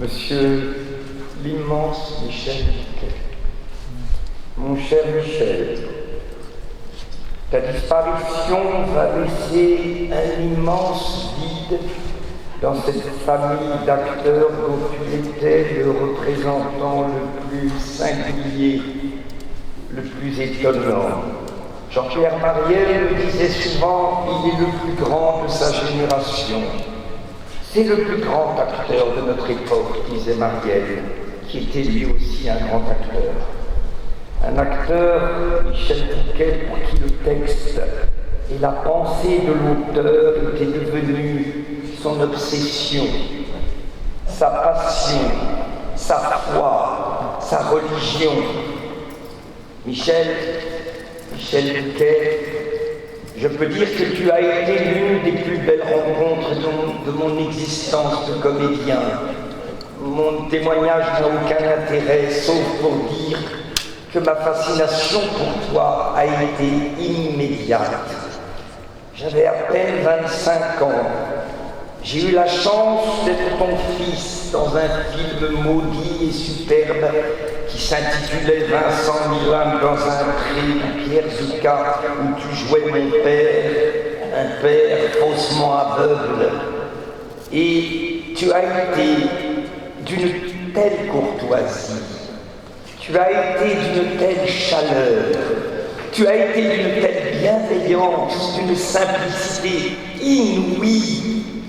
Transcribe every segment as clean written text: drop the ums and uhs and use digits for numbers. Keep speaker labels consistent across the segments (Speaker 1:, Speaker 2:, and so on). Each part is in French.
Speaker 1: Monsieur l'immense Michel Buquet. Mon cher Michel, ta disparition va laisser un immense vide dans cette famille d'acteurs dont tu étais le représentant le plus singulier, le plus étonnant. Jean-Pierre Mariel me disait souvent, il est le plus grand de sa génération. C'est le plus grand acteur de notre époque, disait Mariel, qui était lui aussi un grand acteur. Un acteur, Michel Buquet, pour qui le texte et la pensée de l'auteur étaient devenus son obsession, sa passion, sa foi, sa religion. Michel Buquet, je peux dire que tu as été l'une des plus belles rencontres de mon existence de comédien. Mon témoignage n'a aucun intérêt, sauf pour dire que ma fascination pour toi a été immédiate. J'avais à peine 25 ans. J'ai eu la chance d'être ton fils dans un film maudit et superbe qui s'intitulait Vincent Milan dans un pré de Pierre Zucca, où tu jouais mon père, un père faussement aveugle. Et tu as été d'une telle courtoisie, tu as été d'une telle chaleur, tu as été d'une telle bienveillance, d'une simplicité inouïe.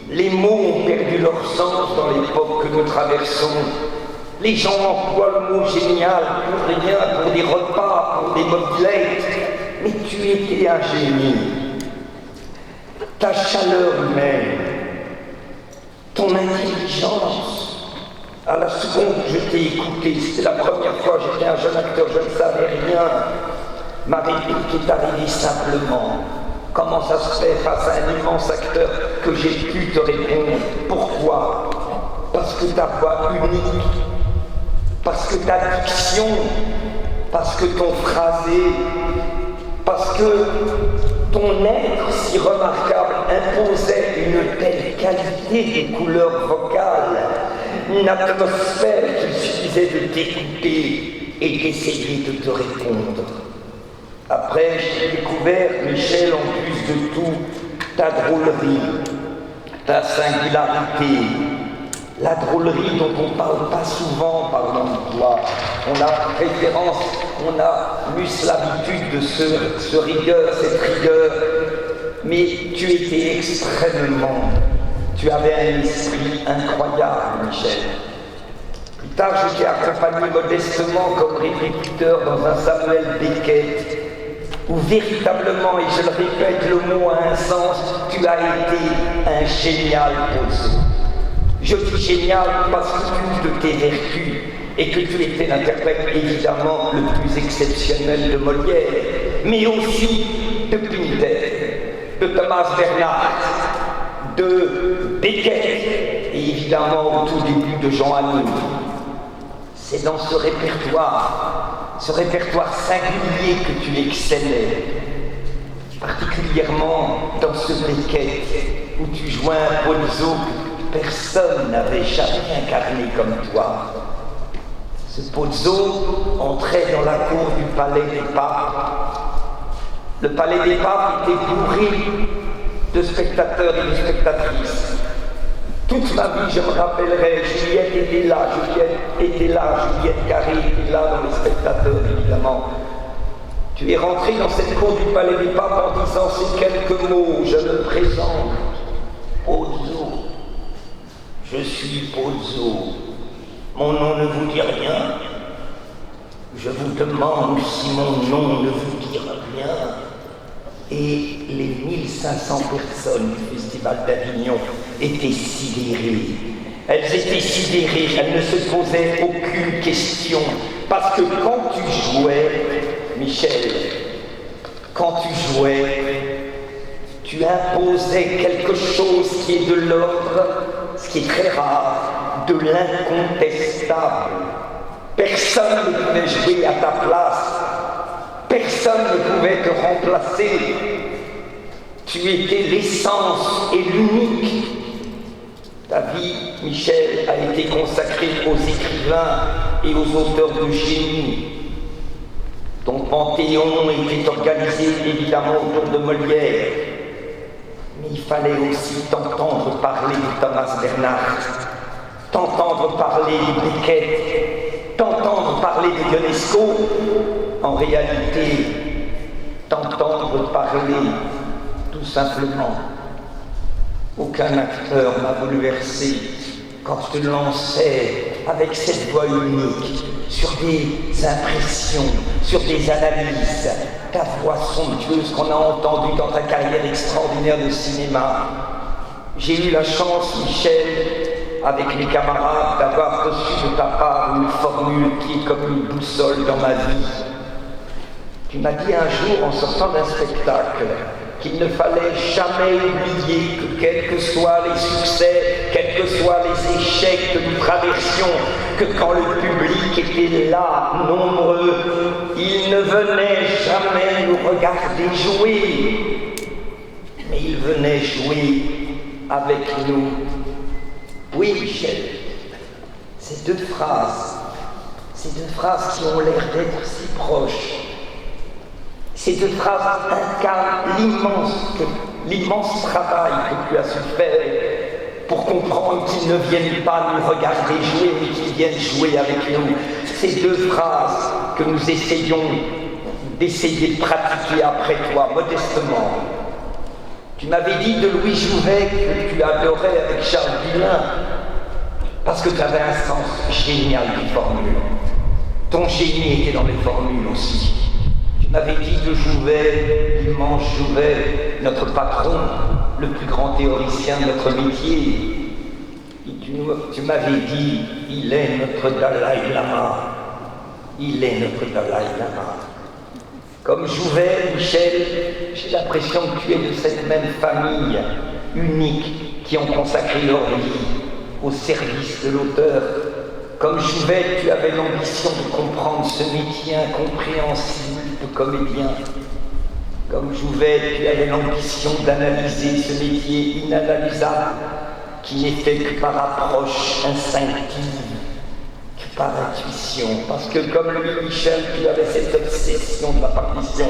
Speaker 1: Les mots ont perdu leur sens dans l'époque que nous traversons. Les gens emploient le mot génial pour rien, pour des repas, pour des mobilettes. Mais tu étais un génie. Ta chaleur humaine, ton intelligence. À la seconde que je t'ai écouté, c'était la première fois, j'étais un jeune acteur, je ne savais rien. Ma réplique est arrivée simplement. Comment ça se fait face à un immense acteur que j'ai pu te répondre? Pourquoi? Parce que ta voix unique, parce que ta diction, parce que ton phrasé, parce que ton être si remarquable imposait une telle qualité de couleur vocale, une atmosphère qu'il suffisait de t'écouter et d'essayer de te répondre. Après, j'ai découvert, Michel, en plus de tout, ta drôlerie, ta singularité, la drôlerie dont on ne parle pas souvent parlant de toi. On a référence, on a plus l'habitude de ce rigueur, cette rigueur, mais tu étais extrêmement, tu avais un esprit incroyable, Michel. Plus tard, je t'ai accompagné modestement comme répétiteur dans un Samuel Beckett, où véritablement, et je le répète, le mot a un sens, tu as été un génial Pozzo. Je dis génial parce que de tes vertus, et que tu étais l'interprète évidemment le plus exceptionnel de Molière, mais aussi de Pinter, de Thomas Bernhardt, de Beckett, et évidemment au tout début de Jean Anouilh. C'est dans ce répertoire singulier que tu excellais, particulièrement dans ce Beckett où tu jouais un Pozzo que personne n'avait jamais incarné comme toi. Ce Pozzo entrait dans la cour du Palais des Papes. Le Palais des Papes était bourré de spectateurs et de spectatrices. Toute ma vie, je me rappellerai, Juliette était là, Juliette Carré était là dans les spectateurs, évidemment. Tu es rentré dans cette cour du Palais des Papes en disant ces quelques mots, je me présente, Pozzo, je suis Pozzo, mon nom ne vous dit rien, je vous demande si mon nom ne vous dit rien. Et les 1500 personnes du Festival d'Avignon étaient sidérées. Elles étaient sidérées, elles ne se posaient aucune question. Parce que quand tu jouais, Michel, tu imposais quelque chose qui est de l'ordre, ce qui est très rare, de l'incontestable. Personne ne pouvait jouer à ta place. Personne ne pouvait te remplacer. Tu étais l'essence et l'unique. Ta vie, Michel, a été consacrée aux écrivains et aux auteurs de génie. Ton panthéon était organisé évidemment autour de Molière, mais il fallait aussi t'entendre parler de Thomas Bernhard, t'entendre parler de Beckett, t'entendre parler de Ionesco, en réalité, t'entendre parler tout simplement. Aucun acteur n'a voulu verser quand je te lançais avec cette voix unique sur des impressions, sur des analyses, ta voix somptueuse qu'on a entendue dans ta carrière extraordinaire de cinéma. J'ai eu la chance, Michel, avec mes camarades, d'avoir reçu de ta part une formule qui est comme une boussole dans ma vie. Tu m'as dit un jour, en sortant d'un spectacle, qu'il ne fallait jamais oublier que quels que soient les succès, quels que soient les échecs que nous traversions, que quand le public était là, nombreux, il ne venait jamais nous regarder jouer, mais il venait jouer avec nous. Oui, Michel, ces deux phrases qui ont l'air d'être si proches, ces deux phrases incarnent l'immense travail que tu as su faire pour comprendre qu'ils ne viennent pas nous regarder jouer, mais qu'ils viennent jouer avec nous. Ces deux phrases que nous essayons d'essayer de pratiquer après toi, modestement. Tu m'avais dit de Louis Jouvet que tu adorais avec Charles Villain, parce que tu avais un sens génial des formules. Ton génie était dans les formules aussi. Tu m'avais dit de Jouvet, l'immense Jouvet, notre patron, le plus grand théoricien de notre métier. Tu m'avais dit, il est notre Dalai Lama. Il est notre Dalai Lama. Comme Jouvet, Michel, j'ai l'impression que tu es de cette même famille unique qui ont consacré leur vie au service de l'auteur. Comme Jouvet, tu avais l'ambition de comprendre ce métier incompréhensible de comédien. Comme Jouvet, tu avais l'ambition d'analyser ce métier inanalysable qui n'est fait que par approche instinctive, que par intuition. Parce que comme lui, Michel, tu avais cette obsession de la partition,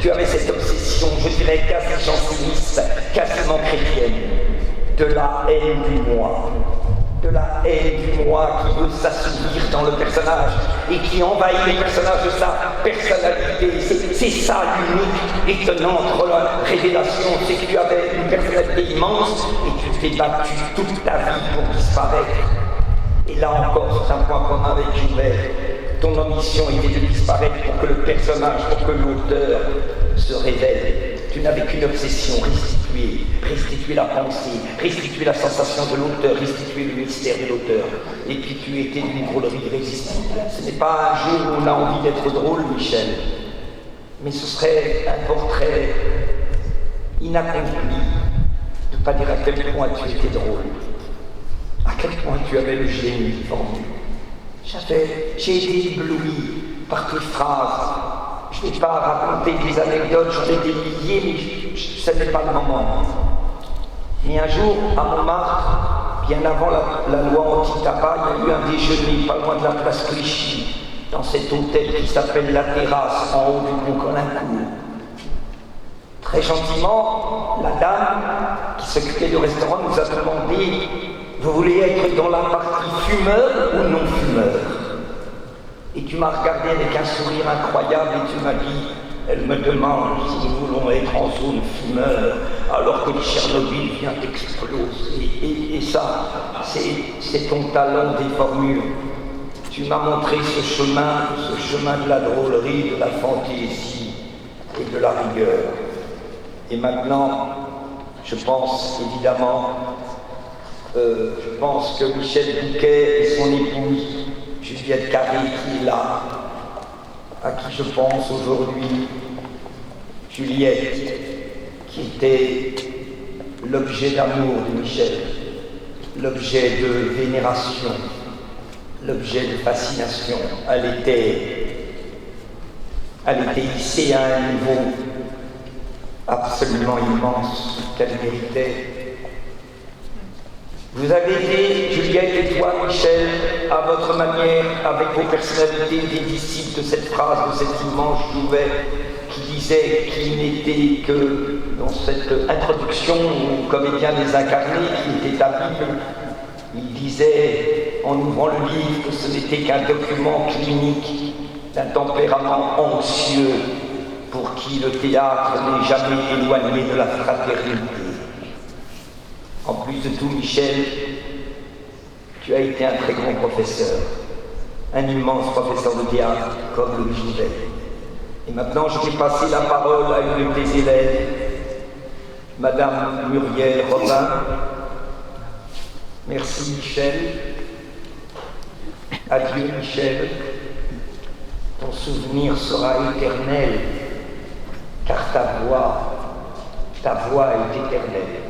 Speaker 1: tu avais cette obsession, je dirais, quasi janséniste, quasiment chrétienne, de la haine du moi. De la haine du moi qui veut s'assouvir dans le personnage et qui envahit les personnages de sa personnalité. C'est ça l'unique, étonnante révélation, c'est que tu avais une personnalité immense et tu t'es battu toute ta vie pour disparaître. Et là encore, c'est un point commun avec Jouvet. Ton ambition était de disparaître pour que le personnage, pour que l'auteur se révèle. Tu n'avais qu'une obsession, restituer la pensée, restituer la sensation de l'auteur, restituer le mystère de l'auteur. Et puis tu étais d'une drôlerie irrésistible. Ce n'est pas un jour où on a envie d'être drôle, Michel, mais ce serait un portrait inaccompli de ne pas dire à quel point tu étais drôle, à quel point tu avais le génie formule. J'ai été ébloui par tes phrases. Je n'ai pas raconté des anecdotes, j'en ai des milliers, mais ce n'est pas le moment. Mais un jour, à Montmartre, bien avant la loi anti-tabac, il y a eu un déjeuner pas loin de la place Clichy, dans cet hôtel qui s'appelle La Terrasse, en haut du pont Colincourt. Très gentiment, la dame qui s'occupait du restaurant nous a demandé « Vous voulez être dans la partie fumeur ou non fumeur ?» Et tu m'as regardé avec un sourire incroyable et tu m'as dit, elle me demande si nous voulons être en zone fumeur alors que Tchernobyl vient d'exploser. Et ça, c'est ton talent des formules. Tu m'as montré ce chemin de la drôlerie, de la fantaisie et de la rigueur. Et maintenant, je pense évidemment, que Michel Bouquet et son épouse, Juliette Carré, qui est là, à qui je pense aujourd'hui, Juliette, qui était l'objet d'amour de Michel, l'objet de vénération, l'objet de fascination. Elle était hissée à un niveau absolument immense qu'elle méritait. Vous avez été, Juliette et toi, Michel, à votre manière, avec vos personnalités, des disciples de cette phrase, de cet immense Jouvet, qui disait qu'il n'était que, dans cette introduction au comédien désincarné, qui était à Bible, il disait, en ouvrant le livre, que ce n'était qu'un document clinique d'un tempérament anxieux pour qui le théâtre n'est jamais éloigné de la fraternité. En plus de tout, Michel, tu as été un très grand professeur, un immense professeur de théâtre, comme le Jouvet. Et maintenant, je vais passer la parole à une de tes élèves, Madame Muriel Robin. Merci, Michel. Adieu, Michel. Ton souvenir sera éternel, car ta voix est éternelle.